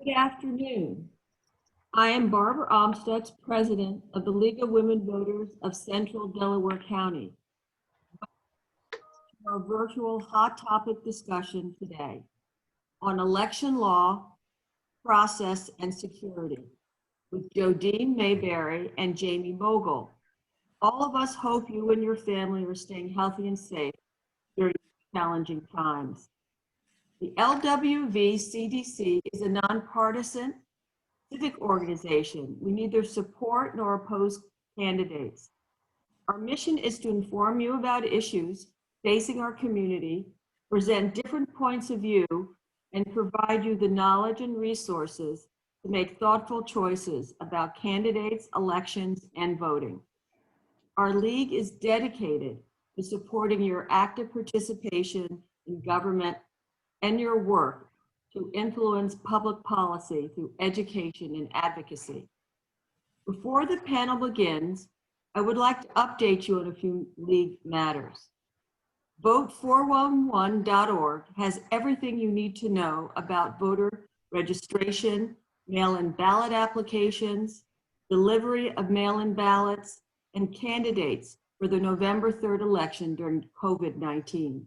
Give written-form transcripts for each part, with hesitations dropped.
Good afternoon. I am Barbara Omstutz, President of the League of Women Voters of Central Delaware County. Our virtual hot topic discussion today on election law, process, and security with Jodine, Mayberry, and Jamie Mogil. All of us hope you and your family are staying healthy and safe during challenging times. The LWV-CDC is a nonpartisan civic organization. We neither support nor oppose candidates. Our mission is to inform you about issues facing our community, present different points of view, and provide you the knowledge and resources to make thoughtful choices about candidates, elections, and voting. Our league is dedicated to supporting your active participation in government and your work to influence public policy through education and advocacy. Before the panel begins, I would like to update you on a few league matters. Vote411.org has everything you need to know about voter registration, mail-in ballot applications, delivery of mail-in ballots, and candidates for the November 3rd election during COVID-19.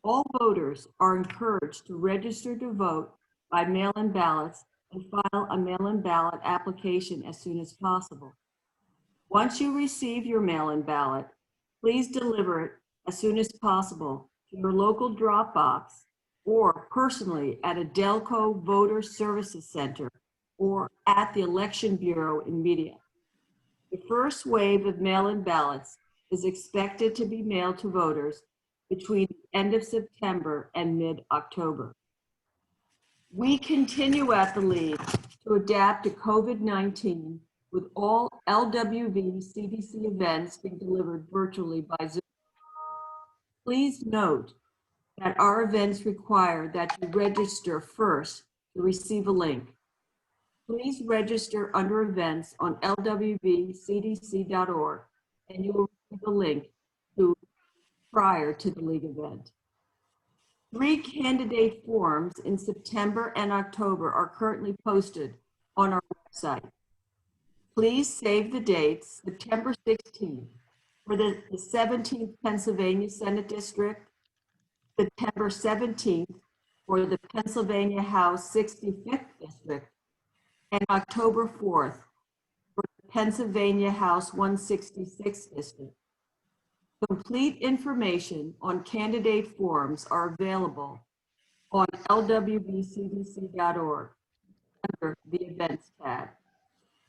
All voters are encouraged to register to vote by mail-in ballots and file a mail-in ballot application as soon as possible. Once you receive your mail-in ballot, please deliver it as soon as possible to your local drop box or personally at a Delco Voter Services Center or at the Election Bureau in Media. The first wave of mail-in ballots is expected to be mailed to voters between the end of September and mid-October. We continue at the League to adapt to COVID-19 with all LWV-CDC events being delivered virtually by Zoom. Please note that our events require that you register first to receive a link. Please register under events on LWV-CDC.org and you will receive a link prior to the League event. 3 candidate forms in September and October are currently posted on our website. Please save the dates: September 16th for the 17th Pennsylvania Senate District, September 17th for the Pennsylvania House 65th District, and October 4th for the Pennsylvania House 166th District. Complete information on candidate forms are available on LWVCDC.org under the Events tab.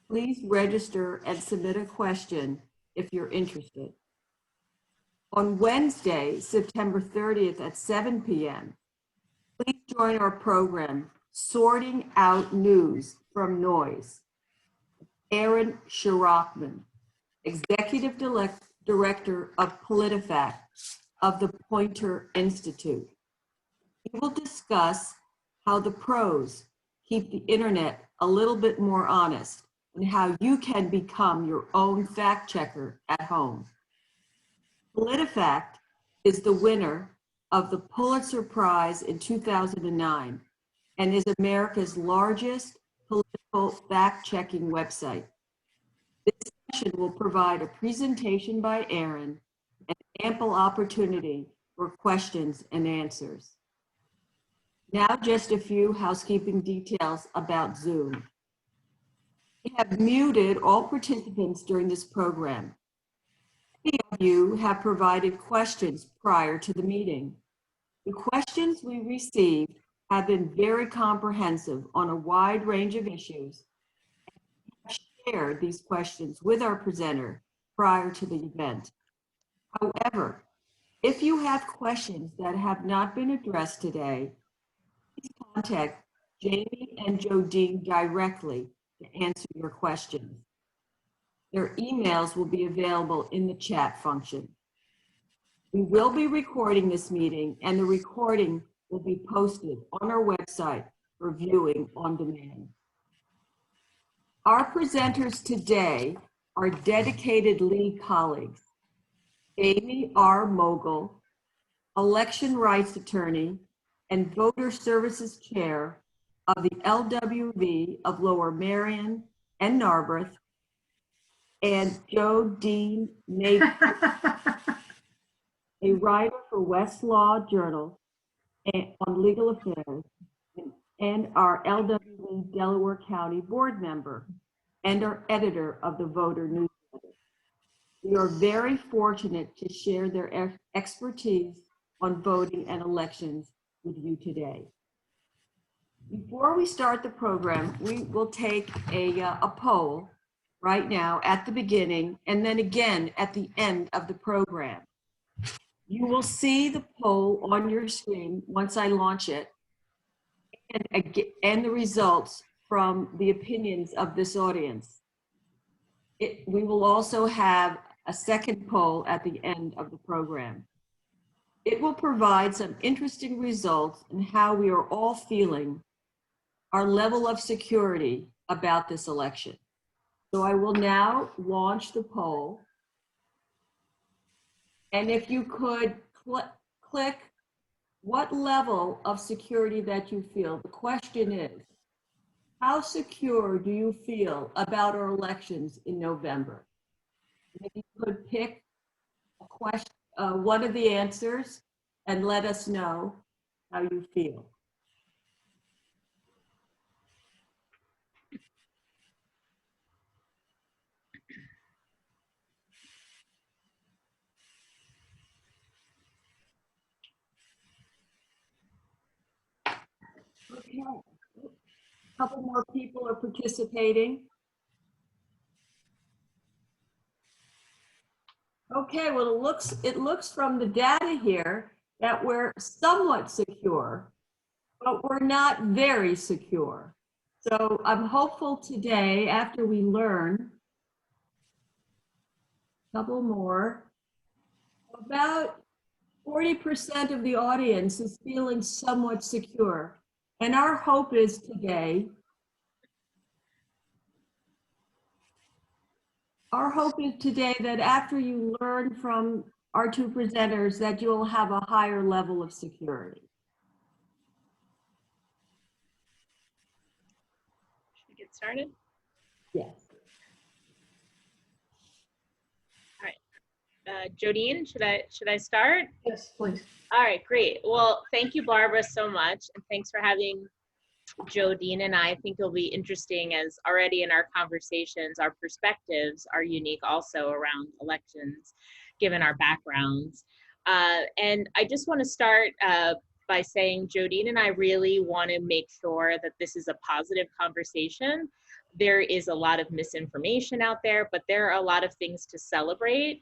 Please register and submit a question if you're interested. On Wednesday, September 30th at 7 p.m., please join our program, Sorting Out News from Noise. Aaron Shirachman, Executive Director of PolitiFact of the Poynter Institute. We will discuss how the pros keep the internet a little bit more honest and how you can become your own fact checker at home. PolitiFact is the winner of the Pulitzer Prize in 2009 and is America's largest political fact-checking website. This session will provide a presentation by Aaron and ample opportunity for questions and answers. Now, just a few housekeeping details about Zoom. We have muted all participants during this program. Many of you have provided questions prior to the meeting. The questions we received have been very comprehensive on a wide range of issues. Share these questions with our presenter prior to the event. However, if you have questions that have not been addressed today, please contact Jamie and Jodine directly to answer your questions. Their emails will be available in the chat function. We will be recording this meeting and the recording will be posted on our website for viewing on demand. Our presenters today are dedicated League colleagues: Jamie R. Mogil, election rights attorney and voter services chair of the LWV of Lower Merion and Narberth, and Jodine, a writer for Westlaw Journals on legal affairs, and our LWV Delaware County board member and our editor of the Voter newsletter. We are very fortunate to share their expertise on voting and elections with you today. Before we start the program, we will take a poll right now at the beginning and then again at the end of the program. You will see the poll on your screen once I launch it, and the results from the opinions of this audience. We will also have a second poll at the end of the program. It will provide some interesting results in how we are all feeling our level of security about this election. So I will now launch the poll. And if you could click what level of security that you feel. The question is, how secure do you feel about our elections in November? And if you could pick a question, one of the answers, and let us know how you feel. Okay. A couple more people are participating. Okay, well, it looks from the data here that we're somewhat secure, but we're not very secure. So I'm hopeful today, after we learn a couple more, about 40% of the audience is feeling somewhat secure. And our hope is today, that after you learn from our two presenters, that you'll have a higher level of security. Should we get started? Yes. All right. Jodine, should I start? Yes, please. All right, great. Well, thank you, Barbara, so much. And thanks for having Jodine and I think it'll be interesting, as already in our conversations, our perspectives are unique also around elections, given our backgrounds. And I just want to start by saying Jodine and I really want to make sure that this is a positive conversation. There is a lot of misinformation out there, but there are a lot of things to celebrate,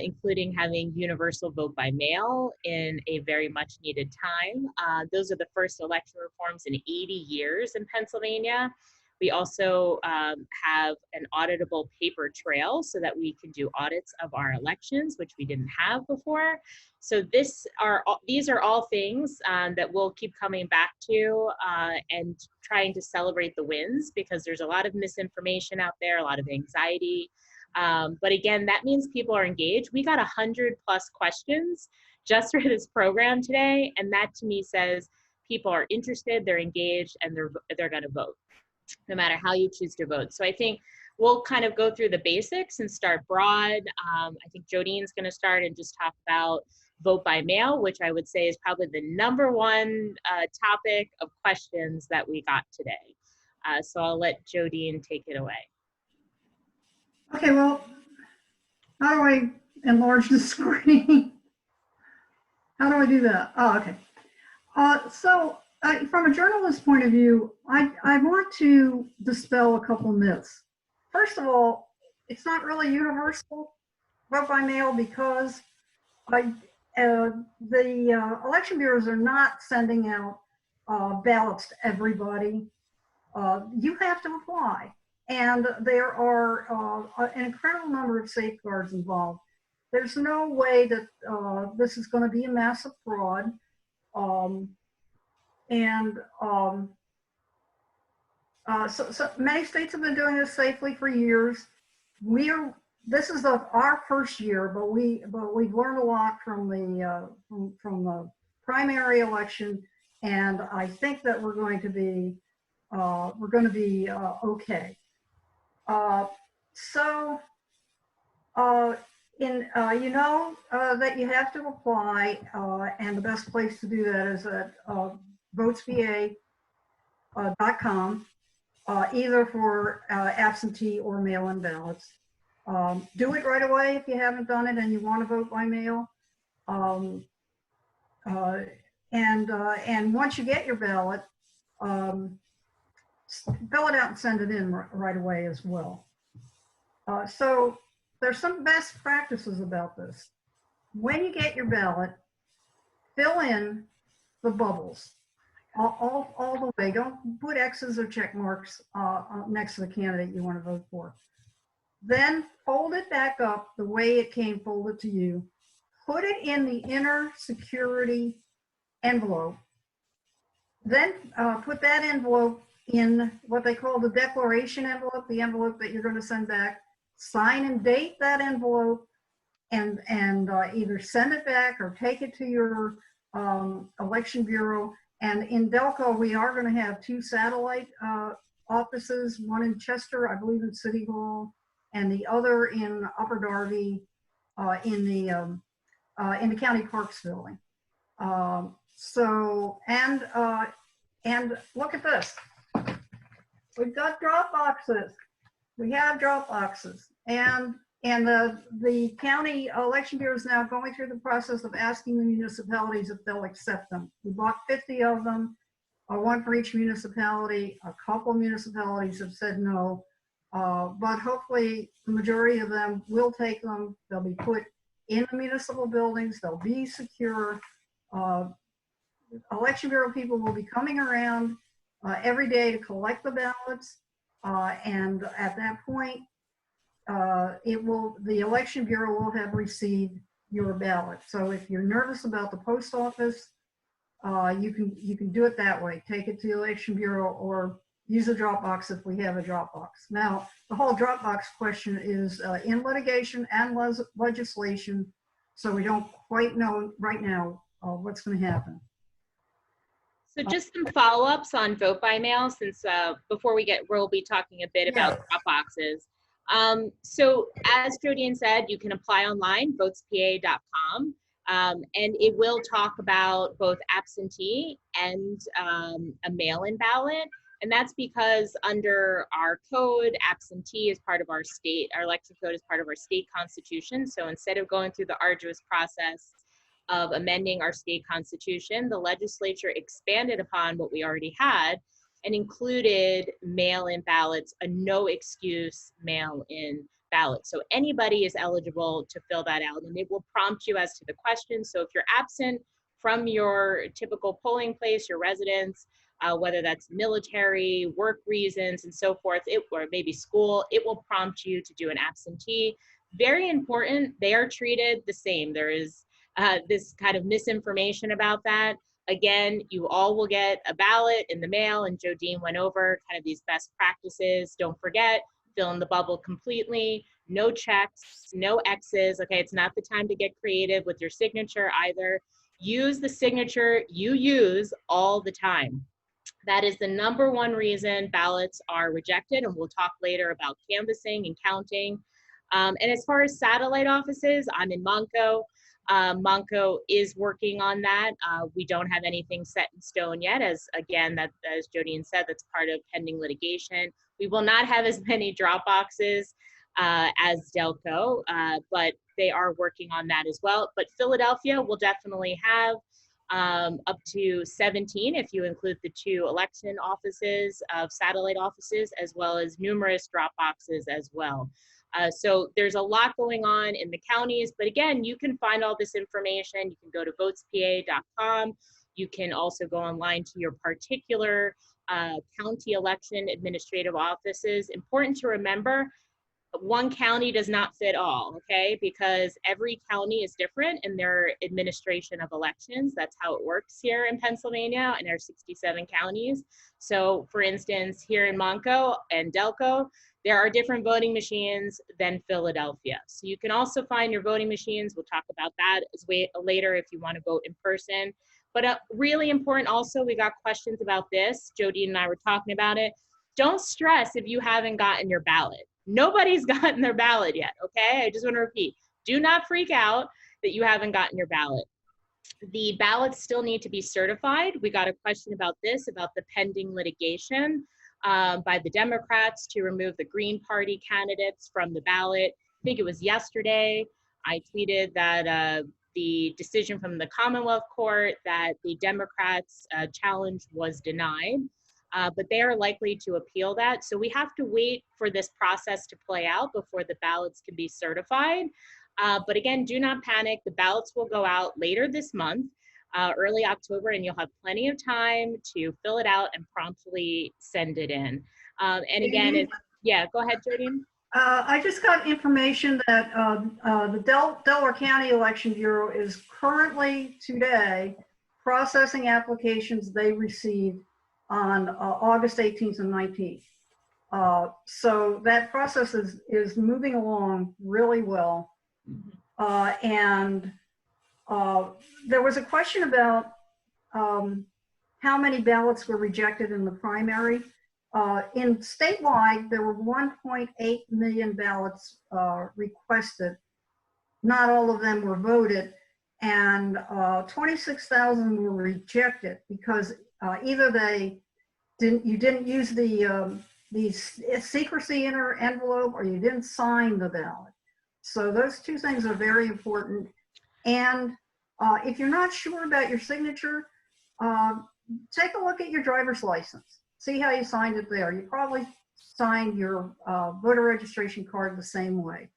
including having universal vote by mail in a very much needed time. Those are the first election reforms in 80 years in Pennsylvania. We also have an auditable paper trail so that we can do audits of our elections, which we didn't have before. So these are all things that we'll keep coming back to and trying to celebrate the wins, because there's a lot of misinformation out there, a lot of anxiety. But again, that means people are engaged. We got 100+ questions just for this program today. And that to me says people are interested, they're engaged, and they're gonna vote, no matter how you choose to vote. So I think we'll kind of go through the basics and start broad. I think Jodine's gonna start and just talk about vote by mail, which I would say is probably the #1 topic of questions that we got today. So I'll let Jodine take it away. Okay, well, how do I enlarge the screen? How do I do that? Oh, okay. So from a journalist point of view, I want to dispel a couple myths. First of all, it's not really universal vote by mail, because the election bureaus are not sending out ballots to everybody. You have to apply. And there are an incredible number of safeguards involved. There's no way that this is going to be a massive fraud. So many states have been doing this safely for years. This is our first year, but we've learned a lot from the primary election, and I think that we're going to be we're going to be okay. So that you have to apply, and the best place to do that is at votespa.com, either for absentee or mail-in ballots. Do it right away if you haven't done it and you want to vote by mail. And once you get your ballot, fill it out and send it in right away as well. So there's some best practices about this. When you get your ballot, fill in the bubbles all the way. Don't put X's or check marks next to the candidate you want to vote for. Then fold it back up the way it came folded to you. Put it in the inner security envelope. Then put that envelope in what they call the declaration envelope, the envelope that you're going to send back. Sign and date that envelope, and either send it back or take it to your election bureau. And in Delco, we are going to have 2 satellite offices, one in Chester, I believe in City Hall, and the other in Upper Darby in the County Parks building. And look at this. We've got drop boxes. We have drop boxes, and the county election bureau is now going through the process of asking the municipalities if they'll accept them. We bought 50 of them, one for each municipality. A couple municipalities have said no, but hopefully the majority of them will take them. They'll be put in the municipal buildings. They'll be secure. Election bureau people will be coming around every day to collect the ballots. And at that point, the election bureau will have received your ballot. So if you're nervous about the post office, you can do it that way. Take it to the election bureau or use a drop box if we have a drop box. Now, the whole drop box question is in litigation and legislation, so we don't quite know right now what's going to happen. So just some follow-ups on vote by mail, since before we'll be talking a bit about drop boxes. So as Jodine said, you can apply online, votespa.com, and it will talk about both absentee and a mail-in ballot. And that's because under our code, absentee is part of our election code is part of our state constitution. So instead of going through the arduous process of amending our state constitution, the legislature expanded upon what we already had and included mail-in ballots, a no excuse mail-in ballot. So anybody is eligible to fill that out, and it will prompt you as to the question. So if you're absent from your typical polling place, your residence, whether that's military, work reasons, and so forth, or maybe school, it will prompt you to do an absentee. Very important, they are treated the same. There is this kind of misinformation about that. Again, you all will get a ballot in the mail, and Jodine went over kind of these best practices. Don't forget, fill in the bubble completely, no checks, no X's. Okay, it's not the time to get creative with your signature either. Use the signature you use all the time. That is the #1 reason ballots are rejected, and we'll talk later about canvassing and counting. And as far as satellite offices, I'm in Monco. Monco is working on that. We don't have anything set in stone yet, as Jodine said, that's part of pending litigation. We will not have as many drop boxes as Delco, but they are working on that as well. But Philadelphia will definitely have up to 17 if you include the 2 election offices of satellite offices, as well as numerous drop boxes as well. So there's a lot going on in the counties, but again, you can find all this information. You can go to votespa.com. You can also go online to your particular county election administrative offices. Important to remember, one county does not fit all, okay? Because every county is different in their administration of elections. That's how it works here in Pennsylvania in our 67 counties. So for instance, here in Monco and Delco, there are different voting machines than Philadelphia. So you can also find your voting machines. We'll talk about that later if you want to vote in person. But really important also, we got questions about this. Jodine and I were talking about it. Don't stress if you haven't gotten your ballot. Nobody's gotten their ballot yet, okay? I just want to repeat, do not freak out that you haven't gotten your ballot. The ballots still need to be certified. We got a question about this, about the pending litigation by the Democrats to remove the Green Party candidates from the ballot. I think it was yesterday. I tweeted that the decision from the Commonwealth Court that the Democrats' challenge was denied, but they are likely to appeal that. So we have to wait for this process to play out before the ballots can be certified. But again, do not panic. The ballots will go out later this month, early October, and you'll have plenty of time to fill it out and promptly send it in. And again, yeah, go ahead, Jodine. I just got information that the Delaware County Election Bureau is currently today processing applications they received on August 18th and 19th. So that process is moving along really well. And there was a question about how many ballots were rejected in the primary. In statewide, there were 1.8 million ballots requested. Not all of them were voted, and 26,000 were rejected because either you didn't use the secrecy inner envelope, or you didn't sign the ballot. So those two things are very important. And if you're not sure about your signature, take a look at your driver's license. See how you signed it there. You probably signed your voter registration card the same way.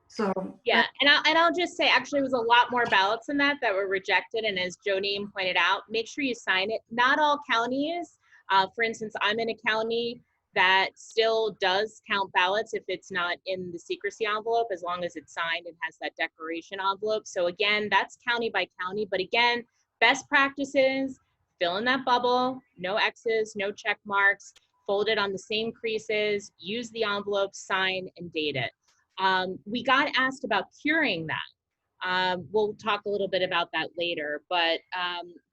So yeah, and I'll just say, actually, it was a lot more ballots than that were rejected. And as Jodine pointed out, make sure you sign it. Not all counties. For instance, I'm in a county that still does count ballots if it's not in the secrecy envelope, as long as it's signed and has that declaration envelope. So again, that's county by county. But again, best practices. Fill in that bubble, no X's, no check marks, fold it on the same creases, use the envelope, sign, and date it. We got asked about curing that. We'll talk a little bit about that later, but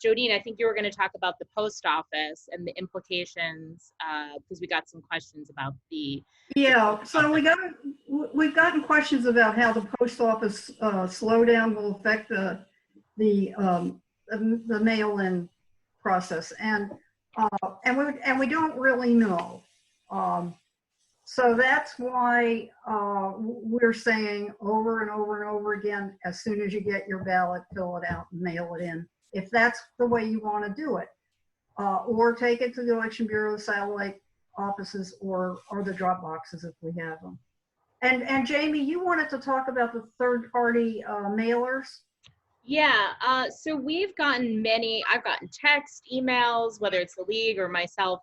Jodine, I think you were going to talk about the post office and the implications, because we got some questions about the— Yeah, so we've gotten questions about how the post office slowdown will affect the mail-in process, and we don't really know. So that's why we're saying over and over and over again, as soon as you get your ballot, fill it out and mail it in, if that's the way you want to do it, or take it to the Election Bureau satellite offices or the drop boxes if we have them. And Jamie, you wanted to talk about the third-party mailers. Yeah, so we've gotten I've gotten text, emails, whether it's the league or myself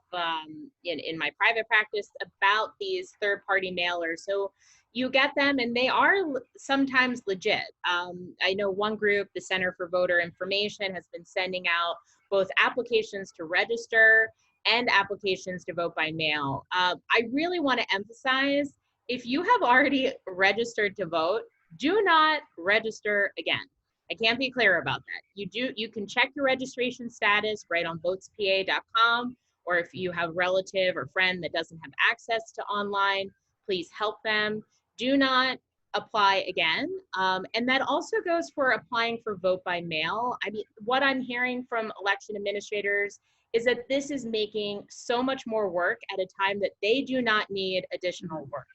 in my private practice, about these third-party mailers. So you get them and they are sometimes legit. I know one group, the Center for Voter Information, has been sending out both applications to register and applications to vote by mail. I really want to emphasize, if you have already registered to vote, do not register again. I can't be clearer about that. You can check your registration status right on votespa.com, or if you have a relative or friend that doesn't have access to online, please help them. Do not apply again. And that also goes for applying for vote by mail. I mean, what I'm hearing from election administrators is that this is making so much more work at a time that they do not need additional work.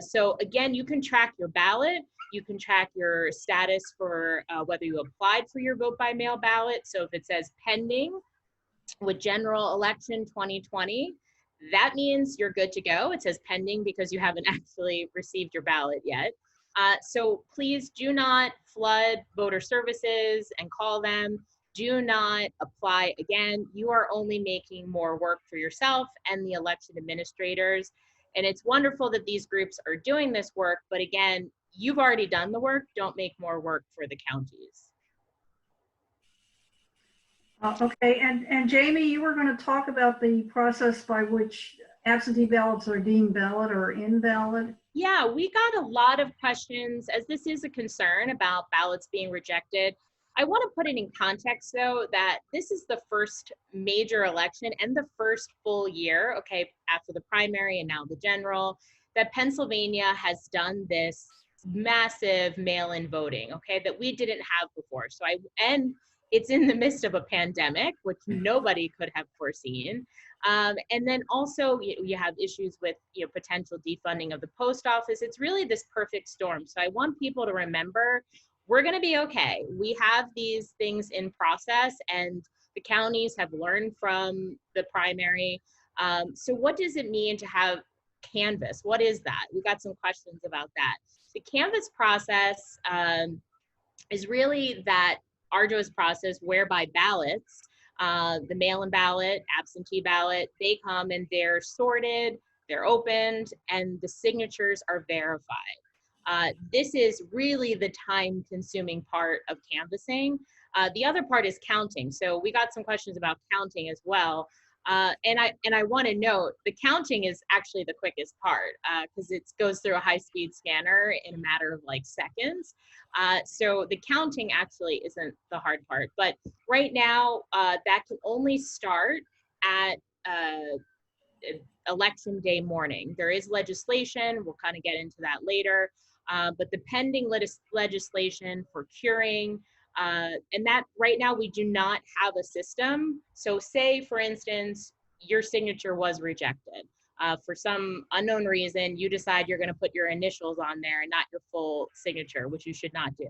So again, you can track your ballot. You can track your status for whether you applied for your vote by mail ballot. So if it says pending with general election 2020, that means you're good to go. It says pending because you haven't actually received your ballot yet. So please do not flood voter services and call them. Do not apply again. You are only making more work for yourself and the election administrators. And it's wonderful that these groups are doing this work, but again, you've already done the work. Don't make more work for the counties. Okay, and Jamie, you were going to talk about the process by which absentee ballots are deemed valid or invalid. Yeah, we got a lot of questions, as this is a concern about ballots being rejected. I want to put it in context, though, that this is the first major election and the first full year, okay, after the primary and now the general, that Pennsylvania has done this massive mail-in voting, okay, that we didn't have before. And it's in the midst of a pandemic, which nobody could have foreseen. And then also you have issues with potential defunding of the post office. It's really this perfect storm. So I want people to remember, we're going to be okay. We have these things in process, and the counties have learned from the primary. So what does it mean to have canvass? What is that? We got some questions about that. The canvass process is really that arduous process whereby ballots, the mail-in ballot, absentee ballot, they come and they're sorted, they're opened, and the signatures are verified. This is really the time-consuming part of canvassing. The other part is counting. So we got some questions about counting as well. And I want to note, the counting is actually the quickest part because it goes through a high-speed scanner in a matter of like seconds. So the counting actually isn't the hard part. But right now, that can only start at election day morning. There is legislation. We'll kind of get into that later. But the pending legislation for curing, and that right now we do not have a system. So say, for instance, your signature was rejected. For some unknown reason, you decide you're going to put your initials on there and not your full signature, which you should not do.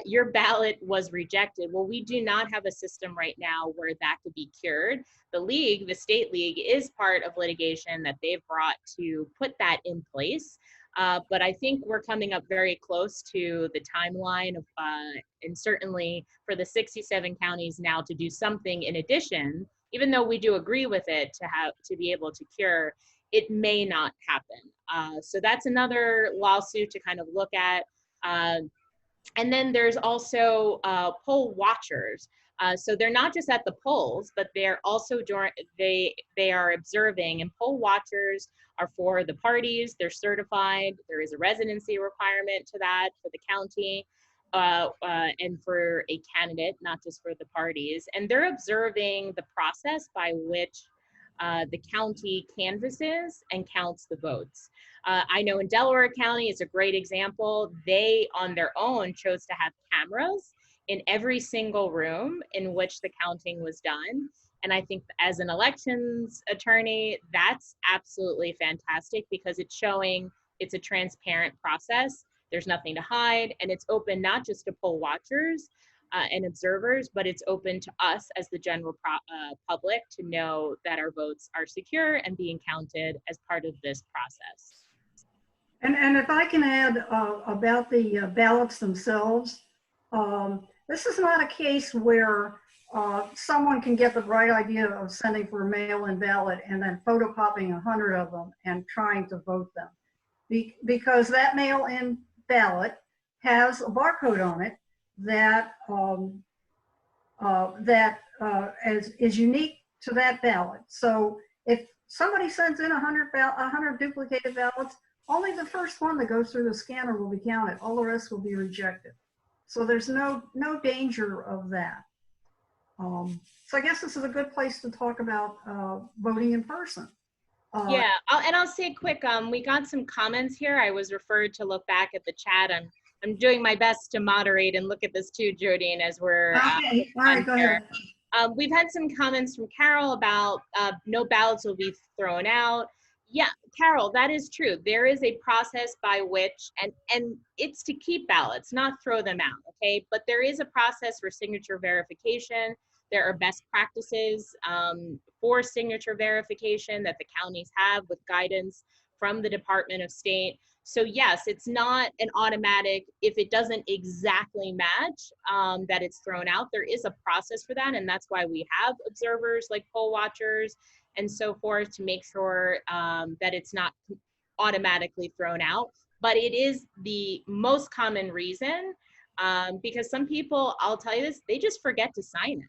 Your ballot was rejected. Well, we do not have a system right now where that could be cured. The league, the state league, is part of litigation that they've brought to put that in place. But I think we're coming up very close to the timeline of, and certainly for the 67 counties now to do something in addition, even though we do agree with it to be able to cure, it may not happen. So that's another lawsuit to kind of look at. And then there's also poll watchers. So they're not just at the polls, but they're also they are observing, and poll watchers are for the parties. They're certified. There is a residency requirement to that for the county and for a candidate, not just for the parties. And they're observing the process by which the county canvasses and counts the votes. I know in Delaware County, it's a great example. They, on their own, chose to have cameras in every single room in which the counting was done. And I think as an elections attorney, that's absolutely fantastic because it's showing it's a transparent process. There's nothing to hide, and it's open not just to poll watchers and observers, but it's open to us as the general public to know that our votes are secure and being counted as part of this process. And if I can add about the ballots themselves, this is not a case where someone can get the bright idea of sending for a mail-in ballot and then photocopying 100 of them and trying to vote them. Because that mail-in ballot has a barcode on it that is unique to that ballot. So if somebody sends in 100 duplicated ballots, only the first one that goes through the scanner will be counted. All the rest will be rejected. So there's no danger of that. So I guess this is a good place to talk about voting in person. Yeah, I'll say quick, we got some comments here. I was referred to look back at the chat. I'm doing my best to moderate and look at this too, Jodine, as we're okay. All right, go ahead. We've had some comments from Carol about no ballots will be thrown out. Yeah, Carol, that is true. There is a process by which, and it's to keep ballots, not throw them out, okay? But there is a process for signature verification. There are best practices for signature verification that the counties have with guidance from the Department of State. So yes, it's not an automatic, if it doesn't exactly match, that it's thrown out. There is a process for that, and that's why we have observers like poll watchers and so forth to make sure that it's not automatically thrown out. But it is the most common reason because some people, I'll tell you this, they just forget to sign it.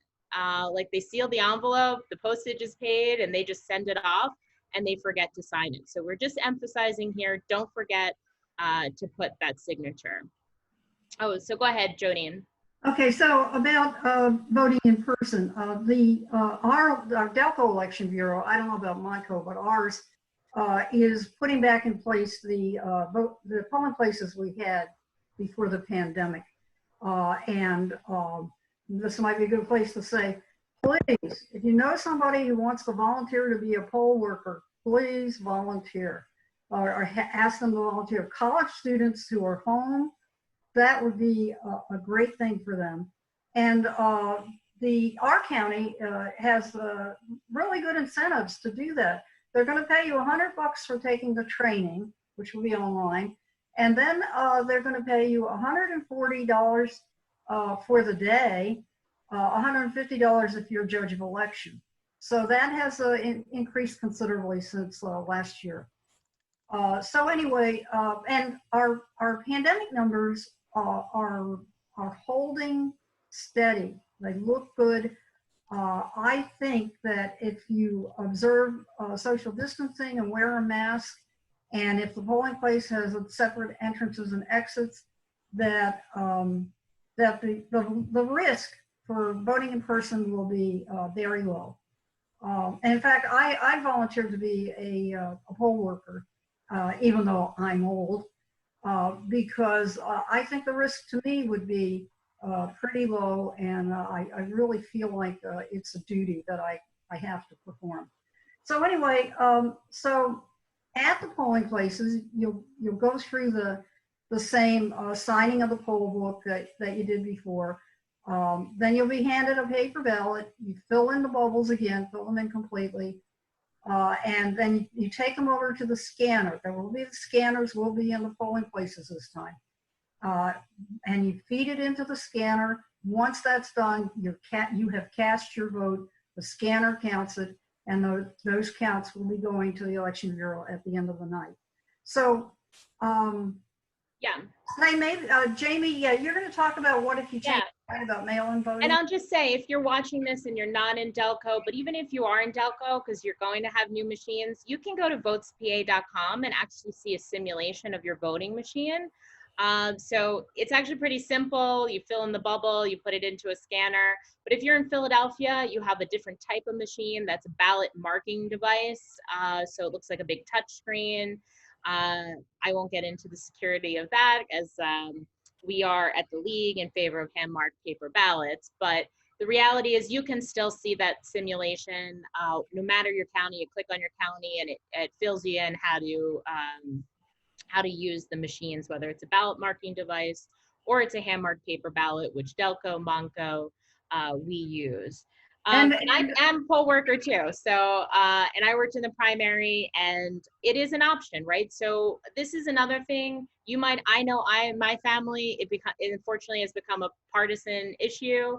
Like they seal the envelope, the postage is paid, and they just send it off and they forget to sign it. So we're just emphasizing here, don't forget to put that signature. Oh, so go ahead, Jodine. Okay, so about voting in person, our Delco Election Bureau, I don't know about Mico, but ours is putting back in place the polling places we had before the pandemic. This might be a good place to say, please, if you know somebody who wants to volunteer to be a poll worker, please volunteer or ask them to volunteer. College students who are home, that would be a great thing for them. And our county has really good incentives to do that. They're going to pay you $100 for taking the training, which will be online, and then they're going to pay you $140 for the day, $150 if you're a judge of election. So that has increased considerably since last year. So anyway, and our pandemic numbers are holding steady. They look good. I think that if you observe social distancing and wear a mask, and if the polling place has separate entrances and exits, that the risk for voting in person will be very low. And in fact, I volunteered to be a poll worker, even though I'm old, because I think the risk to me would be pretty low, and I really feel like it's a duty that I have to perform. So anyway, so at the polling places, you'll go through the same signing of the poll book that you did before. Then you'll be handed a paper ballot. You fill in the bubbles again, fill them in completely. And then you take them over to the scanner. There will be the scanners will be in the polling places this time. And you feed it into the scanner. Once that's done, you have cast your vote. The scanner counts it, and those counts will be going to the Election Bureau at the end of the night. So, Yeah. Jamie, yeah, you're going to talk about what if you change about mail-in voting. And I'll just say, if you're watching this and you're not in Delco, but even if you are in Delco, because you're going to have new machines, you can go to votespa.com and actually see a simulation of your voting machine. So it's actually pretty simple. You fill in the bubble, you put it into a scanner. But if you're in Philadelphia, you have a different type of machine. That's a ballot marking device. So it looks like a big touch screen. I won't get into the security of that, as we are at the league in favor of hand-marked paper ballots. But the reality is you can still see that simulation no matter your county. You click on your county and it fills you in how to use the machines, whether it's a ballot marking device or it's a hand-marked paper ballot, which Delco, Monco, we use. And I am a poll worker too. So, and I worked in the primary, and it is an option, right? So this is another thing I know my family, it unfortunately has become a partisan issue.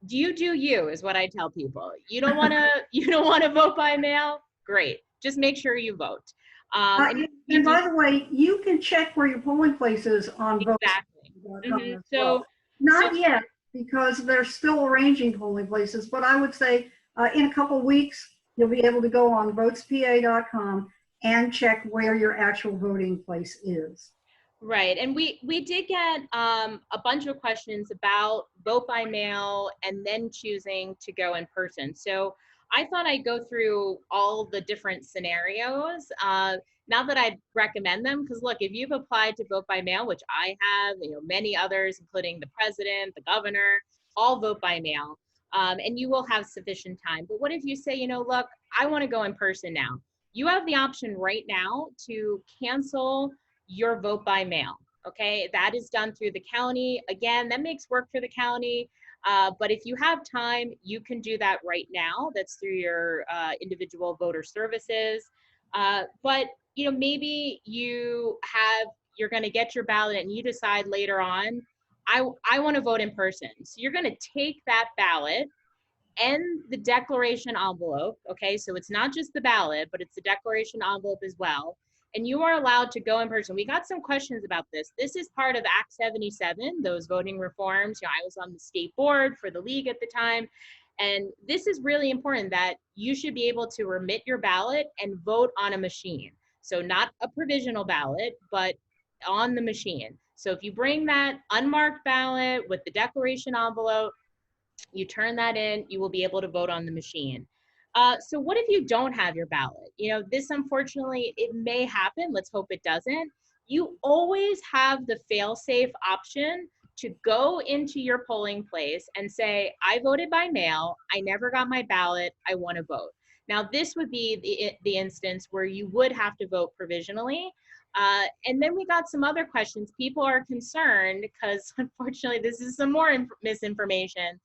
You do you, is what I tell people. You don't want to vote by mail? Great. Just make sure you vote. And by the way, you can check where your polling place is on vote. Exactly. So not yet, because they're still arranging polling places, but I would say in a couple of weeks, you'll be able to go on votespa.com and check where your actual voting place is. Right, and we did get a bunch of questions about vote by mail and then choosing to go in person. So I thought I'd go through all the different scenarios. Not that I'd recommend them, because look, if you've applied to vote by mail, which I have, many others, including the president, the governor, all vote by mail, and you will have sufficient time. But what if you say, look, I want to go in person now? You have the option right now to cancel your vote by mail. Okay, that is done through the county. Again, that makes work for the county. But if you have time, you can do that right now. That's through your individual voter services. But maybe you're going to get your ballot and you decide later on, I want to vote in person. So you're going to take that ballot and the declaration envelope. Okay, so it's not just the ballot, but it's the declaration envelope as well. And you are allowed to go in person. We got some questions about this. This is part of Act 77, those voting reforms. I was on the state board for the league at the time. And this is really important, that you should be able to remit your ballot and vote on a machine. So not a provisional ballot, but on the machine. So if you bring that unmarked ballot with the declaration envelope, you turn that in, you will be able to vote on the machine. So what if you don't have your ballot? You know, this unfortunately, it may happen. Let's hope it doesn't. You always have the fail-safe option to go into your polling place and say, I voted by mail, I never got my ballot, I want to vote. Now, this would be the instance where you would have to vote provisionally. And then we got some other questions. People are concerned because unfortunately, this is some more misinformation,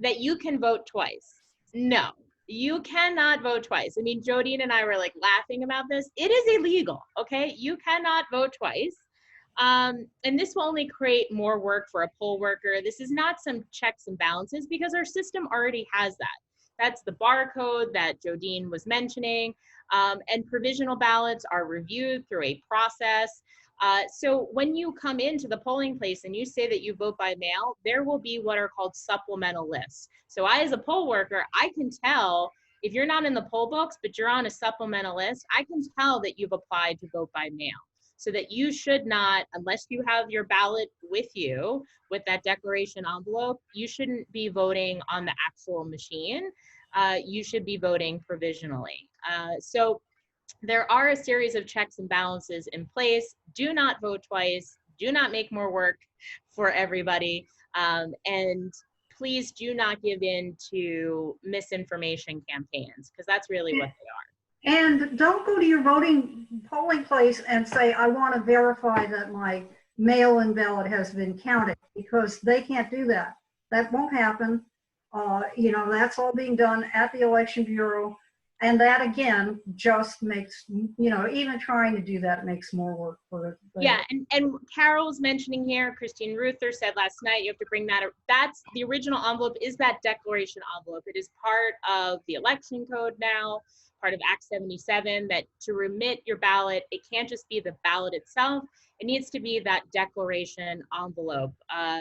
that you can vote twice. No, you cannot vote twice. I mean, Jodine and I were like laughing about this. It is illegal, okay? You cannot vote twice. And this will only create more work for a poll worker. This is not some checks and balances because our system already has that. That's the barcode that Jodine was mentioning. And provisional ballots are reviewed through a process. So when you come into the polling place and you say that you vote by mail, there will be what are called supplemental lists. So I, as a poll worker, I can tell if you're not in the poll books, but you're on a supplemental list, I can tell that you've applied to vote by mail. So that you should not, unless you have your ballot with you, with that declaration envelope, you shouldn't be voting on the actual machine. You should be voting provisionally. So there are a series of checks and balances in place. Do not vote twice. Do not make more work for everybody. And please do not give in to misinformation campaigns, because that's really what they are. And don't go to your polling place and say, I want to verify that my mail-in ballot has been counted, because they can't do that. That won't happen. You know, that's all being done at the Election Bureau. And that, again, just makes, you know, even trying to do that makes more work for the. Yeah, and Carol's mentioning here, Christine Ruther said last night, you have to bring that, that's the original envelope, is that declaration envelope. It is part of the election code now, part of Act 77, that to remit your ballot, it can't just be the ballot itself, it needs to be that declaration envelope.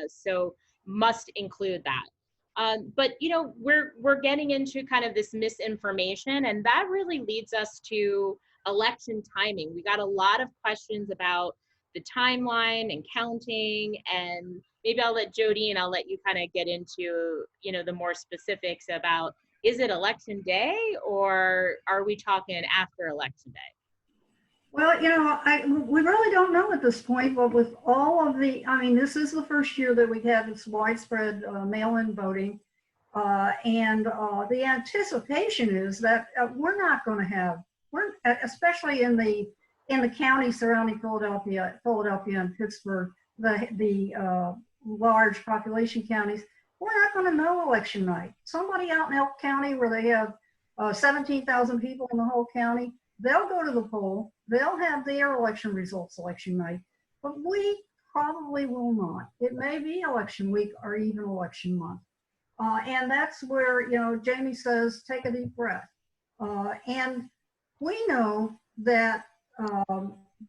So must include that. But you know, we're getting into kind of this misinformation, and that really leads us to election timing. We got a lot of questions about the timeline and counting, and maybe I'll let Jodine, I'll let you kind of get into, you know, the more specifics about, is it election day or are we talking after election day? Well, you know, we really don't know at this point, but with all of the, I mean, this is the first year that we've had this widespread mail-in voting. And the anticipation is that we're not going to have, especially in the county surrounding Philadelphia and Pittsburgh, the large population counties, we're not going to know election night. Somebody out in Elk County where they have 17,000 people in the whole county, they'll go to the poll, they'll have their election results election night, but we probably will not. It may be election week or even election month. And that's where, you know, Jamie says, take a deep breath. And we know that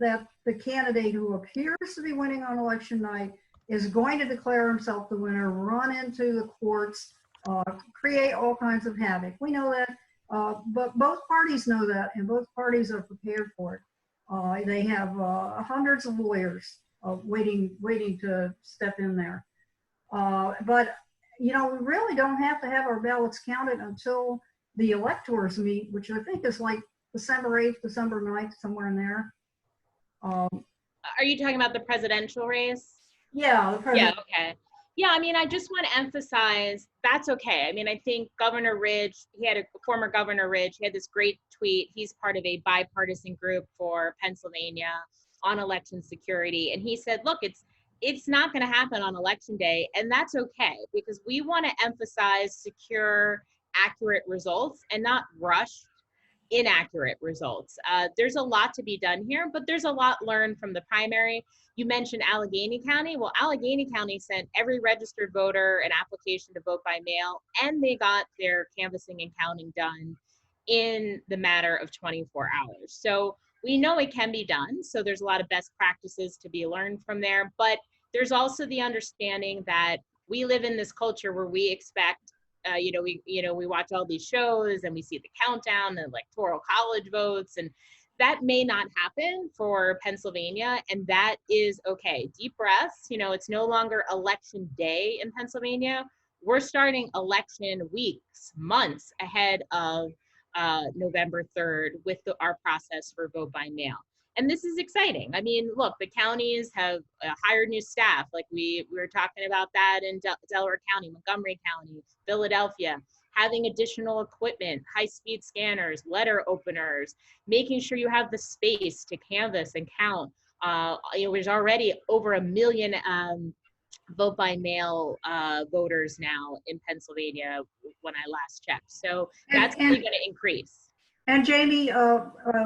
that the candidate who appears to be winning on election night is going to declare himself the winner, run into the courts, create all kinds of havoc. We know that, but both parties know that, and both parties are prepared for it. They have hundreds of lawyers waiting to step in there. But you know, we really don't have to have our ballots counted until the electors meet, which I think is like December 8th, December 9th, somewhere in there. Are you talking about the presidential race? Yeah. Yeah, okay. Yeah, I mean, I just want to emphasize that's okay. I mean, I think Governor Ridge, former Governor Ridge, he had this great tweet. He's part of a bipartisan group for Pennsylvania on election security. And he said, look, it's not going to happen on election day, and that's okay, because we want to emphasize secure, accurate results and not rush inaccurate results. There's a lot to be done here, but there's a lot learned from the primary. You mentioned Allegheny County. Well, Allegheny County sent every registered voter an application to vote by mail, and they got their canvassing and counting done in the matter of 24 hours. So we know it can be done. So there's a lot of best practices to be learned from there, but there's also the understanding that we live in this culture where we expect, we watch all these shows and we see the countdown, the electoral college votes, and that may not happen for Pennsylvania, and that is okay. Deep breaths, you know, it's no longer election day in Pennsylvania. We're starting election weeks, months ahead of November 3rd with our process for vote by mail. And this is exciting. I mean, look, the counties have hired new staff. Like we were talking about that in Delaware County, Montgomery County, Philadelphia, having additional equipment, high-speed scanners, letter openers, making sure you have the space to canvass and count. You know, there's already over 1 million vote by mail voters now in Pennsylvania when I last checked. So that's really going to increase. And Jamie,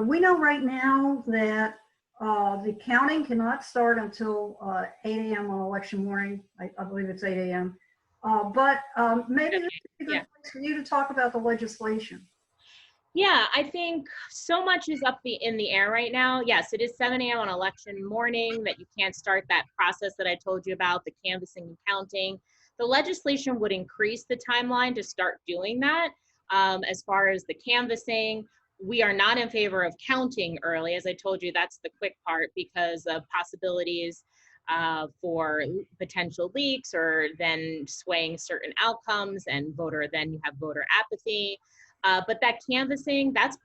we know right now that the counting cannot start until 8 a.m. on election morning. I believe it's 8 a.m. But maybe this is a good place for you to talk about the legislation. Yeah, I think so much is up in the air right now. Yes, it is 7 a.m. on election morning that you can't start that process that I told you about, the canvassing and counting. The legislation would increase the timeline to start doing that. As far as the canvassing, we are not in favor of counting early. As I told you, that's the quick part because of possibilities for potential leaks or then swaying certain outcomes and then you have voter apathy. But that canvassing, that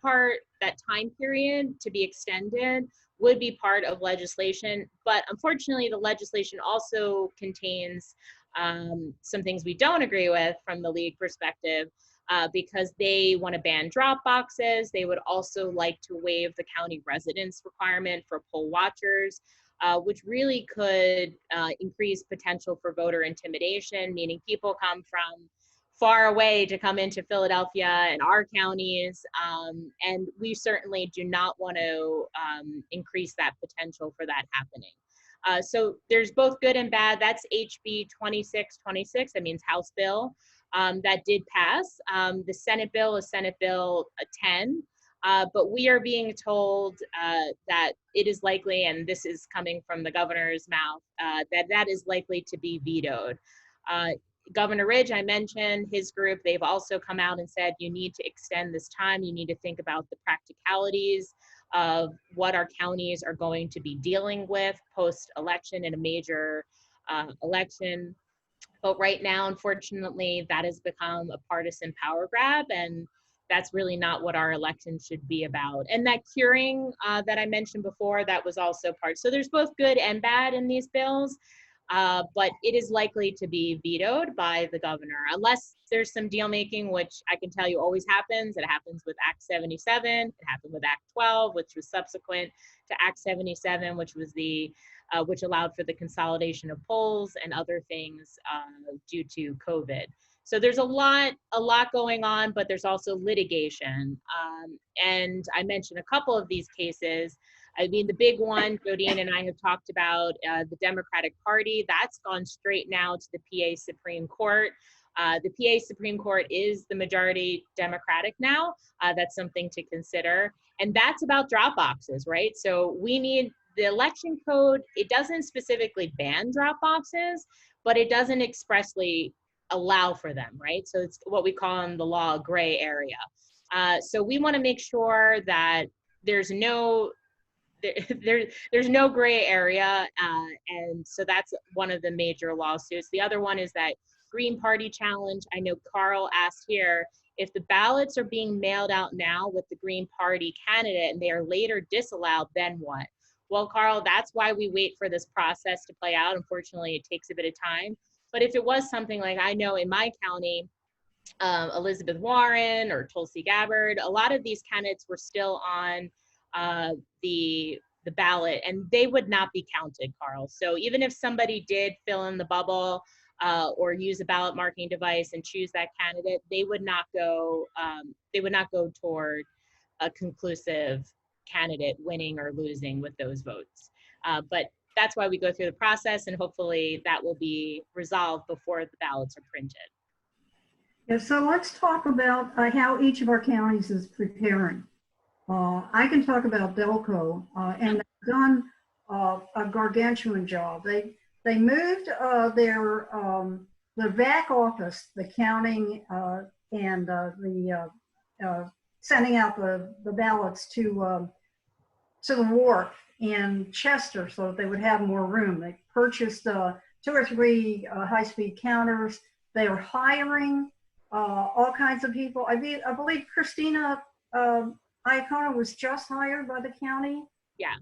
time period to be extended would be part of legislation. But unfortunately, the legislation also contains some things we don't agree with from the league perspective because they want to ban drop boxes. They would also like to waive the county residence requirement for poll watchers, which really could increase potential for voter intimidation, meaning people come from far away to come into Philadelphia and our counties, and we certainly do not want to increase that potential for that happening. So there's both good and bad. That's HB 2626, that means House Bill, that did pass. The Senate bill is Senate Bill 10, but we are being told that it is likely, and this is coming from the governor's mouth, that is likely to be vetoed. Governor Ridge, I mentioned, his group, they've also come out and said, you need to extend this time. You need to think about the practicalities of what our counties are going to be dealing with post-election in a major election. But right now, unfortunately, that has become a partisan power grab, and that's really not what our election should be about. And that curing that I mentioned before, that was also part. So there's both good and bad in these bills. But it is likely to be vetoed by the governor unless there's some deal making, which I can tell you always happens. It happens with Act 77. It happened with Act 12, which was subsequent to Act 77, which was which allowed for the consolidation of polls and other things due to COVID. So there's a lot going on, but there's also litigation. And I mentioned a couple of these cases. I mean, the big one, Jodine and I have talked about, the Democratic Party, that's gone straight now to the PA Supreme Court. The PA Supreme Court is the majority Democratic now. That's something to consider. And that's about drop boxes, right? So we need the election code. It doesn't specifically ban drop boxes, but it doesn't expressly allow for them, right? So it's what we call in the law a gray area. So we want to make sure that there's no gray area, and so that's one of the major lawsuits. The other one is that Green Party challenge. I know Carl asked here, if the ballots are being mailed out now with the Green Party candidate and they are later disallowed, then what? Well, Carl, that's why we wait for this process to play out. Unfortunately, it takes a bit of time. But if it was something like, I know in my county, Elizabeth Warren or Tulsi Gabbard, a lot of these candidates were still on the ballot, and they would not be counted, Carl. So even if somebody did fill in the bubble or use a ballot marking device and choose that candidate, they would not go toward a conclusive candidate winning or losing with those votes. But that's why we go through the process, and hopefully that will be resolved before the ballots are printed. Yeah, so let's talk about how each of our counties is preparing. I can talk about Delco, and they've done a gargantuan job. They moved the VAC office, the counting and the sending out the ballots to to the wharf in Chester so that they would have more room. They purchased 2 or 3 high-speed counters. They are hiring all kinds of people. I believe Christina Iacona was just hired by the county. Yeah.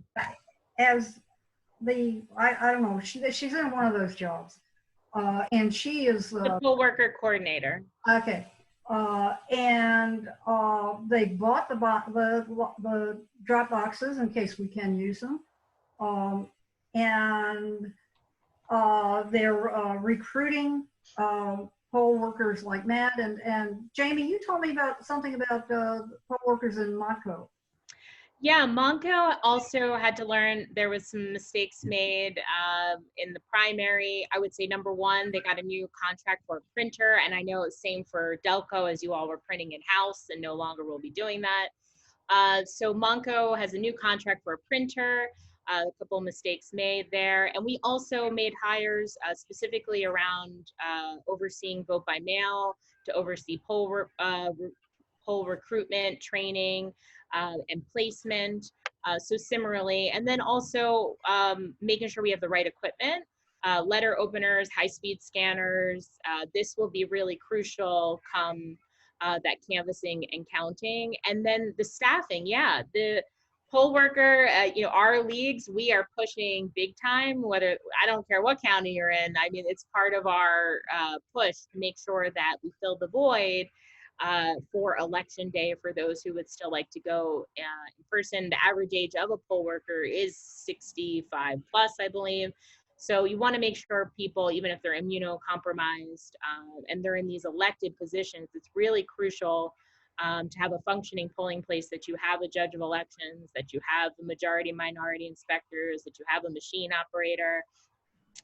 As I don't know, she's in one of those jobs. And she is The poll worker coordinator. okay. And they bought the drop boxes in case we can use them. And they're recruiting poll workers like mad. And Jamie, you told me about something about poll workers in Monco. Yeah, Monco also had to learn there was some mistakes made in the primary. I would say number one, they got a new contract for a printer, and I know it's same for Delco, as you all were printing in-house and no longer will be doing that. So Monco has a new contract for a printer, a couple of mistakes made there. And we also made hires specifically around overseeing vote by mail, to oversee poll recruitment, training, and placement. So similarly, and then also making sure we have the right equipment, letter openers, high-speed scanners. This will be really crucial come that canvassing and counting. And then the staffing, yeah, the poll worker, you know, our leagues, we are pushing big time, whether, I don't care what county you're in. I mean, it's part of our push to make sure that we fill the void for election day for those who would still like to go in person. The average age of a poll worker is 65 plus, I believe. So you want to make sure people, even if they're immunocompromised and they're in these elected positions, it's really crucial to have a functioning polling place, that you have a judge of elections, that you have the majority minority inspectors, that you have a machine operator.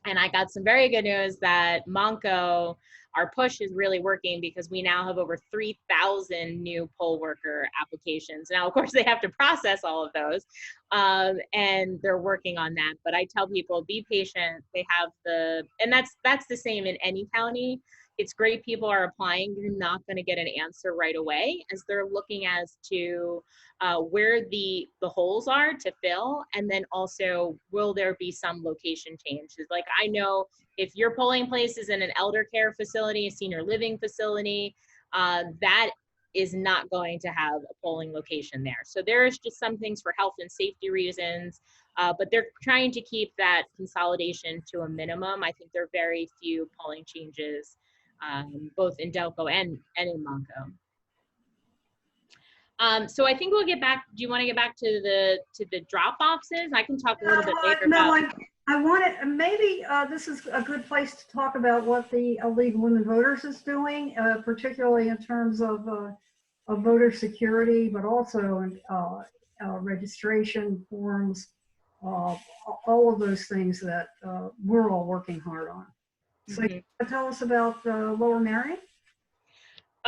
And I got some very good news that Monco, our push is really working, because we now have over 3,000 new poll worker applications. Now, of course, they have to process all of those, and they're working on that. But I tell people, be patient. They have and that's the same in any county. It's great people are applying. You're not going to get an answer right away, as they're looking as to where the holes are to fill, and then also, will there be some location changes? Like, I know if your polling place is in an elder care facility, a senior living facility, that is not going to have a polling location there. So there's just some things for health and safety reasons, but they're trying to keep that consolidation to a minimum. I think there are very few polling changes, both in Delco and in Monco. So I think we'll get back. Do you want to get back to the drop boxes? I can talk a little bit later about. I wanted, maybe this is a good place to talk about what the League of Women Voters is doing, particularly in terms of voter security, but also in registration forms, all of those things that we're all working hard on. So you want to tell us about Lower Merion?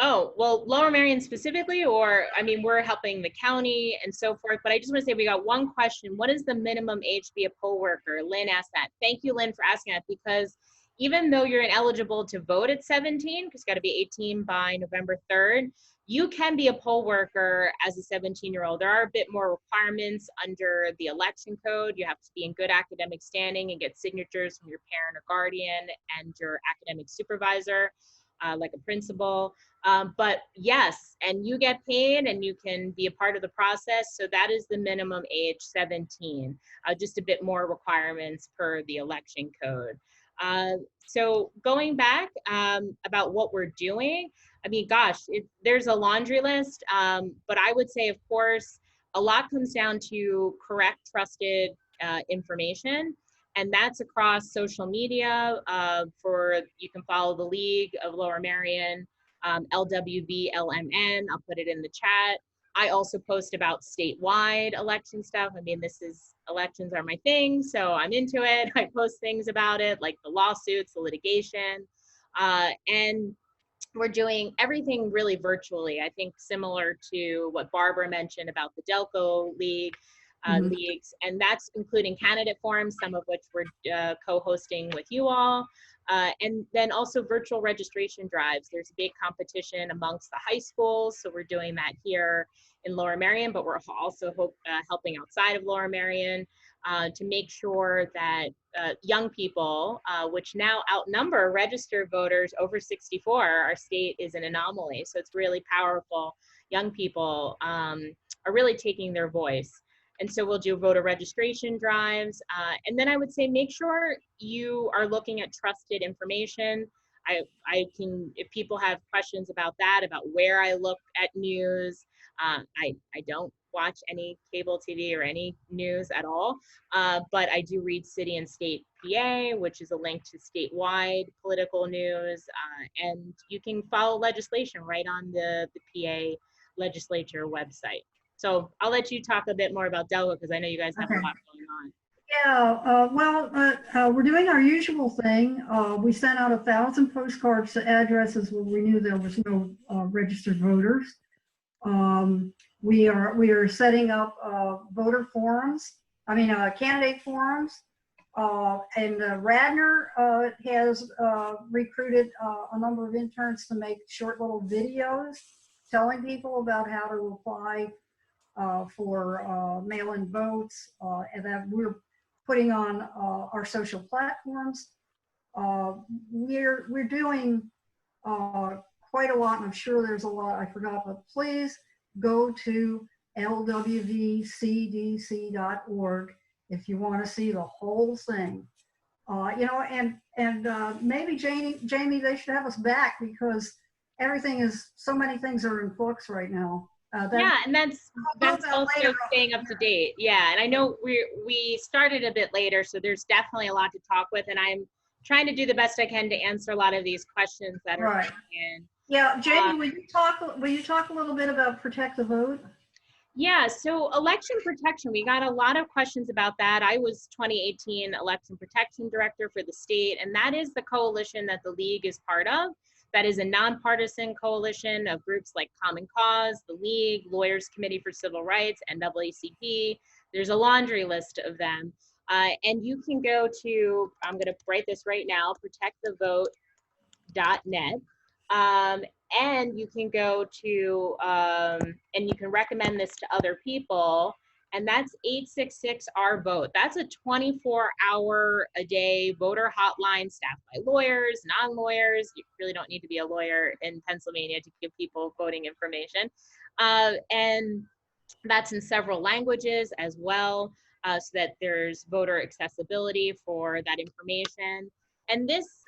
Oh, well, Lower Merion specifically, or, I mean, we're helping the county and so forth, but I just want to say we got one question. What is the minimum age to be a poll worker? Lynn asked that. Thank you, Lynn, for asking that, because even though you're ineligible to vote at 17, because you got to be 18 by November 3rd, you can be a poll worker as a 17-year-old. There are a bit more requirements under the election code. You have to be in good academic standing and get signatures from your parent or guardian and your academic supervisor, like a principal. But yes, and you get paid and you can be a part of the process. So that is the minimum age, 17, just a bit more requirements per the election code. So going back about what we're doing, I mean, gosh, there's a laundry list, but I would say, of course, a lot comes down to correct, trusted information. And that's across social media. You can follow the League of Lower Merion, LWV-LMN. I'll put it in the chat. I also post about statewide election stuff. I mean, elections are my thing, so I'm into it. I post things about it, like the lawsuits, the litigation, and we're doing everything really virtually. I think similar to what Barbara mentioned about the Delco League. Mhm. leagues, and that's including candidate forums, some of which we're co-hosting with you all. And then also virtual registration drives. There's a big competition amongst the high schools, so we're doing that here in Lower Merion, but we're also helping outside of Lower Merion to make sure that young people, which now outnumber registered voters over 64, our state is an anomaly, so it's really powerful. Young people are really taking their voice. And so we'll do voter registration drives. And then I would say make sure you are looking at trusted information. I can, if people have questions about that, about where I look at news, I don't watch any cable TV or any news at all, but I do read City and State PA, which is a link to statewide political news, and you can follow legislation right on the PA legislature website. So I'll let you talk a bit more about Delaware because I know you guys have a Okay. lot going on. Yeah, we're doing our usual thing. We sent out 1,000 postcards to addresses where we knew there was no registered voters. We are setting up voter forums. Candidate forums. And Radnor has recruited a number of interns to make short little videos telling people about how to apply for mail-in votes, and that we're putting on our social platforms. We're doing quite a lot, and I'm sure there's a lot I forgot, but please go to LWV-CDC.org if you want to see the whole thing. Maybe Jamie, they should have us back because so many things are in flux right now. Yeah, and that's also staying up to date. Yeah, and I know we started a bit later, so there's definitely a lot to talk with, and I'm trying to do the best I can to answer a lot of these questions that are coming in. Yeah, Jamie, will you talk a little bit about Protect the Vote? Yeah, so election protection, we got a lot of questions about that. I was 2018 election protection director for the state, and that is the coalition that the league is part of. That is a nonpartisan coalition of groups like Common Cause, the League, Lawyers Committee for Civil Rights, NAACP. There's a laundry list of them. And you can go to, I'm going to write this right now, protectthevote.net. And you can go to, and you can recommend this to other people. And that's 866-R-VOTE. That's a 24-hour-a-day voter hotline staffed by lawyers, non-lawyers. You really don't need to be a lawyer in Pennsylvania to give people voting information. And that's in several languages as well, so that there's voter accessibility for that information. And this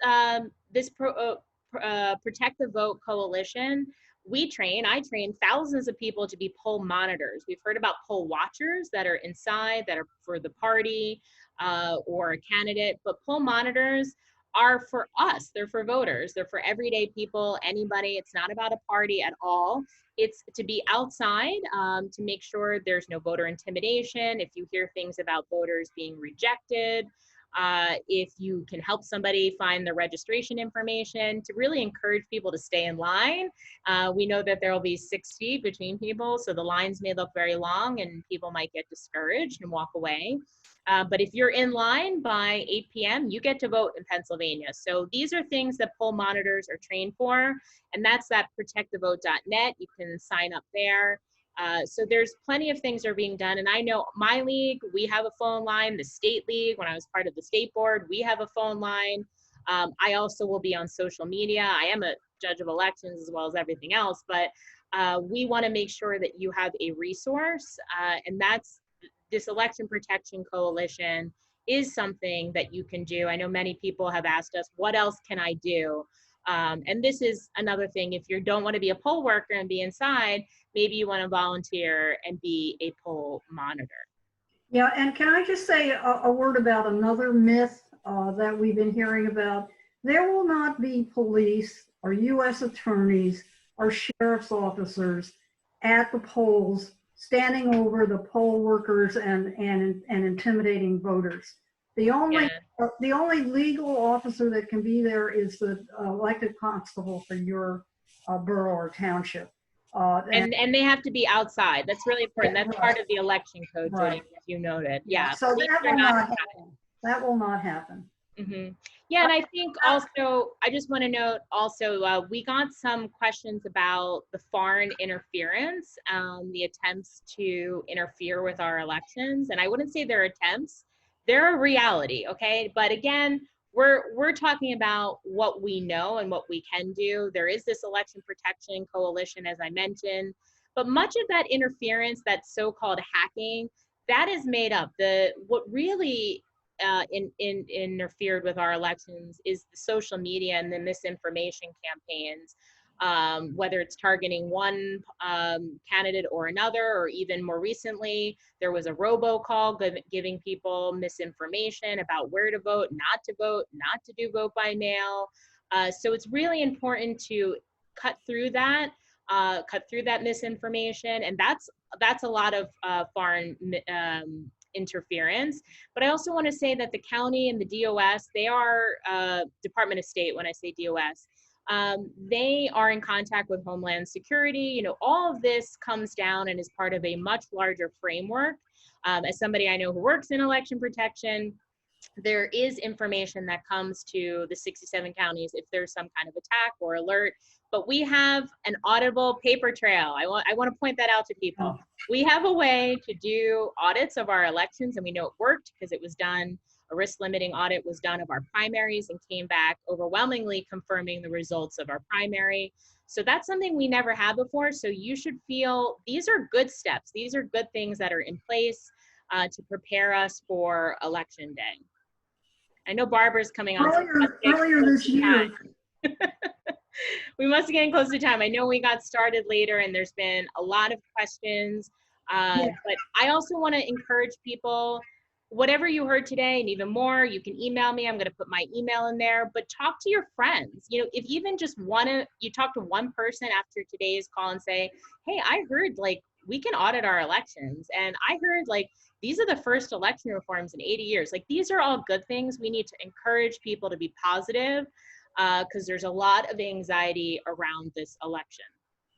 Protect the Vote Coalition, I train thousands of people to be poll monitors. We've heard about poll watchers that are inside, that are for the party or a candidate, but poll monitors are for us. They're for voters. They're for everyday people, anybody. It's not about a party at all. It's to be outside to make sure there's no voter intimidation. If you hear things about voters being rejected, if you can help somebody find the registration information, to really encourage people to stay in line. We know that there will be 6 feet between people, so the lines may look very long and people might get discouraged and walk away. But if you're in line by 8 p.m., you get to vote in Pennsylvania. So these are things that poll monitors are trained for, and that's that protectthevote.net. You can sign up there. So there's plenty of things are being done. And I know my league, we have a phone line. The state league, when I was part of the state board, we have a phone line. I also will be on social media. I am a judge of elections as well as everything else, but we want to make sure that you have a resource. And that's this Election Protection Coalition is something that you can do. I know many people have asked us, what else can I do? And this is another thing. If you don't want to be a poll worker and be inside, maybe you want to volunteer and be a poll monitor. Yeah, and can I just say a word about another myth that we've been hearing about? There will not be police or U.S. attorneys or sheriff's officers at the polls standing over the poll workers and intimidating voters. The only legal officer that can be there is the elected constable for your borough or township. And they have to be outside. That's really important. That's part of the election code, Right. Jodine, as you noted. Yeah. So police that are will not not happen. That will not happen. Yeah, and I think also, I just want to note also, we got some questions about the foreign interference, the attempts to interfere with our elections. And I wouldn't say they're attempts, they're a reality, okay? But again, we're talking about what we know and what we can do. There is this election protection coalition, as I mentioned, but much of that interference, that so-called hacking, that is made up. What really interfered with our elections is the social media and the misinformation campaigns, whether it's targeting one candidate or another, or even more recently, there was a robocall giving people misinformation about where to vote, not to do vote by mail. So it's really important to cut through that misinformation, and that's a lot of foreign interference. But I also want to say that the county and the DOS, they are Department of State, when I say DOS, they are in contact with Homeland Security. You know, all of this comes down and is part of a much larger framework. As somebody I know who works in election protection, there is information that comes to the 67 counties if there's some kind of attack or alert, but we have an auditable paper trail. I want to point that out to people. We have a way to do audits of our elections, and we know it worked because it was done. A risk limiting audit was done of our primaries and came back overwhelmingly confirming the results of our primary. So that's something we never had before. So you should feel these are good steps. These are good things that are in place to prepare us for election day. I know Barbara's coming on. Earlier this year. We must be getting close to time. I know we got started later and there's been a lot of questions, but I also want to encourage people, whatever you heard today and even more, you can email me. I'm going to put my email in there, but talk to your friends. You know, if even just you talk to one person after today's call and say, hey, I heard like we can audit our elections, and I heard like these are the first election reforms in 80 years. Like these are all good things. We need to encourage people to be positive because there's a lot of anxiety around this election.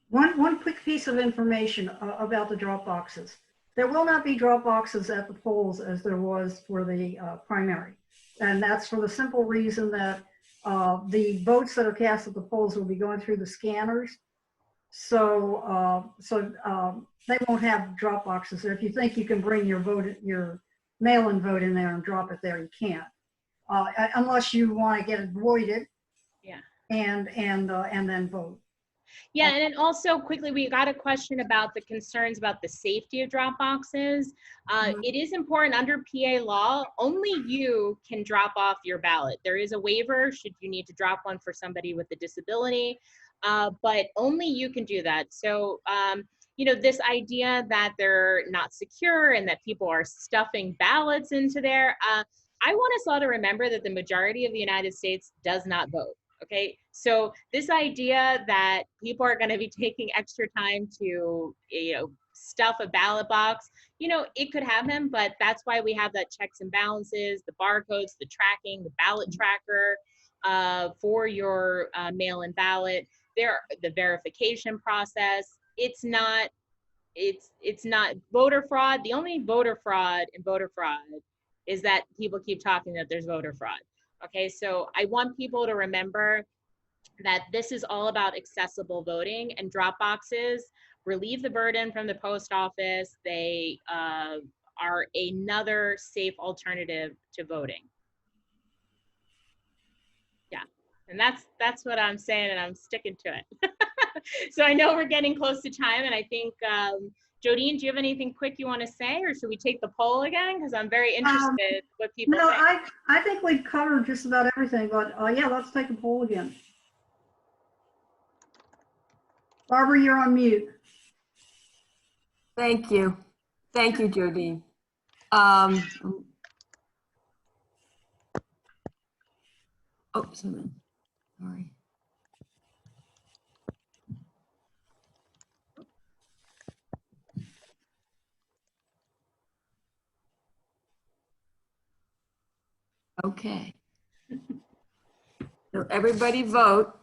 One quick piece of information about the drop boxes. There will not be drop boxes at the polls as there was for the primary. And that's for the simple reason that the votes that are cast at the polls will be going through the scanners. So they won't have drop boxes. If you think you can bring your mail-in vote in there and drop it there, you can't, unless you want to get it voided. Yeah. And then vote. Yeah, and then also quickly, we got a question about the concerns about the safety of drop boxes. It is important under PA law, only you can drop off your ballot. There is a waiver should you need to drop one for somebody with a disability, but only you can do that. So, you know, this idea that they're not secure and that people are stuffing ballots into there, I want us all to remember that the majority of the United States does not vote. Okay, so this idea that people are going to be taking extra time to, you know, stuff a ballot box, you know, it could happen, but that's why we have that checks and balances, the barcodes, the tracking, the ballot tracker for your mail-in ballot. The verification process. It's not voter fraud. The only voter fraud in voter fraud is that people keep talking that there's voter fraud. Okay, so I want people to remember that this is all about accessible voting, and drop boxes relieve the burden from the post office. They are another safe alternative to voting. Yeah, and that's what I'm saying, and I'm sticking to it. So I know we're getting close to time, and I think, Jodine, do you have anything quick you want to say, or should we take the poll again? Because I'm very interested what people No, think. I think we've covered just about everything, but yeah, let's take a poll again. Barbara, you're on mute. Thank you. Thank you, Jodine. Oh, sorry. Okay. So everybody vote.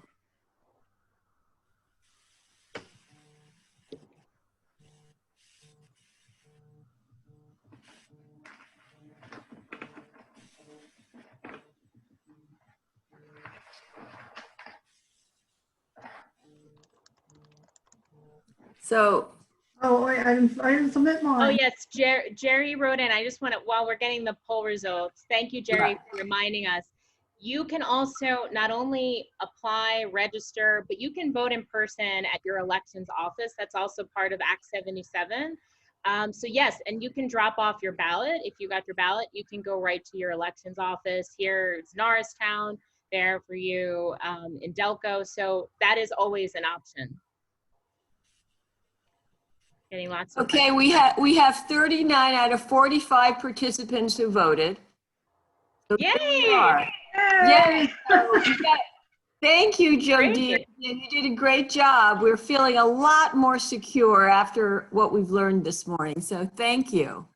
So, Oh, wait, I didn't submit mine. Oh, yes, Jerry wrote in. I just want to, while we're getting the poll results, thank you, Jerry, for reminding us. You can also not only apply, register, but you can vote in person at your elections office. That's also part of Act 77. So yes, and you can drop off your ballot. If you got your ballot, you can go right to your elections office. Here it's Norristown, there for you in Delco. So that is always an option. Getting lots of okay, we have 39 out of 45 participants who voted. So there we Yay! are. Yay! Thank you, Great. Jodine. You did a great job. We're feeling a lot more secure after what we've learned this morning. So thank you.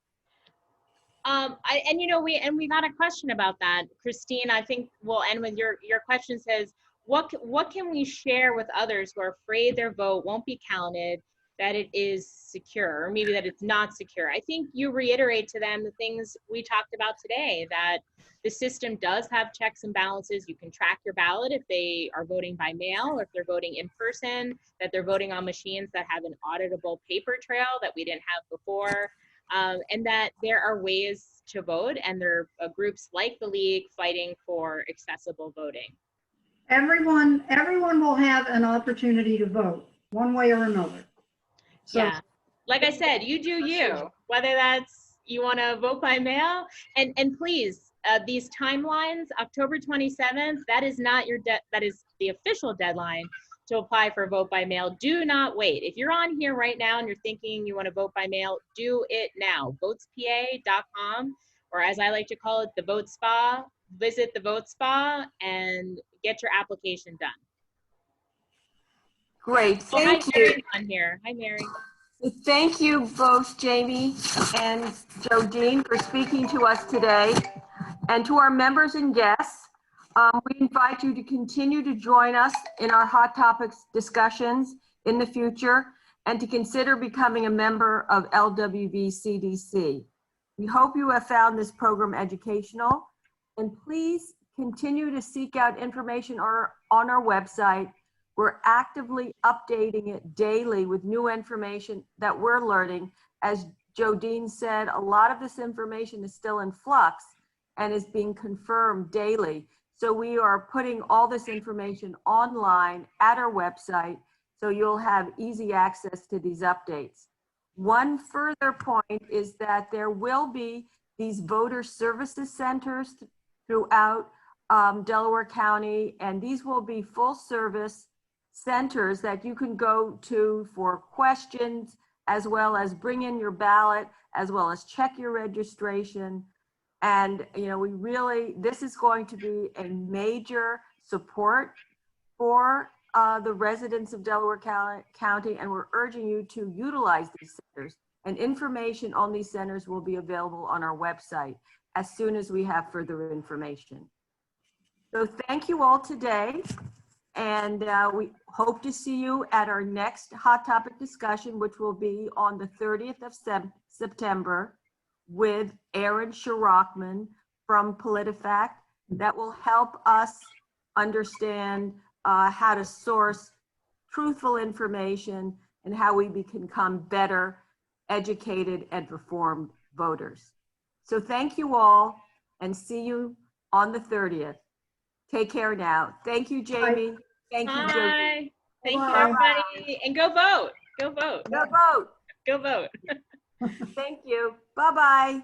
We got a question about that. Christine, I think we'll end with your question says, what can we share with others who are afraid their vote won't be counted, that it is secure, or maybe that it's not secure? I think you reiterate to them the things we talked about today, that the system does have checks and balances. You can track your ballot if they are voting by mail or if they're voting in person, that they're voting on machines that have an auditable paper trail that we didn't have before. And that there are ways to vote, and there are groups like the League fighting for accessible voting. Everyone will have an opportunity to vote, one way or another. So, Yeah, like I said, you do you, whether that's you want to vote by mail, and please, these timelines, October 27th, that is not your that is the official deadline to apply for vote by mail. Do not wait. If you're on here right now and you're thinking you want to vote by mail, do it now. Votespa.com, or as I like to call it, the Vote Spa. Visit the Vote Spa and get your application done. Great, Oh, hi, thank you. Mary's on here. Hi, Mary. Thank you both, Jamie and Jodine, for speaking to us today. And to our members and guests, we invite you to continue to join us in our Hot Topics discussions in the future and to consider becoming a member of LWV-CDC. We hope you have found this program educational, and please continue to seek out information on our website. We're actively updating it daily with new information that we're learning. As Jodine said, a lot of this information is still in flux and is being confirmed daily. So we are putting all this information online at our website, so you'll have easy access to these updates. One further point is that there will be these voter services centers throughout Delaware County, and these will be full service centers that you can go to for questions, as well as bring in your ballot, as well as check your registration. And, you know, this is going to be a major support for the residents of Delaware County, and we're urging you to utilize these centers. And information on these centers will be available on our website as soon as we have further information. So thank you all today. And we hope to see you at our next Hot Topic discussion, which will be on the 30th of September with Aaron Shirachman from PolitiFact. That will help us understand how to source truthful information and how we become better educated and informed voters. So thank you all, and see you on the 30th. Take care now. Thank you, Jamie. Thank you, Jodine. Bye. Thank you, Bye. everybody. And go vote. Go vote. Go vote. Go vote. Thank you. Bye-bye.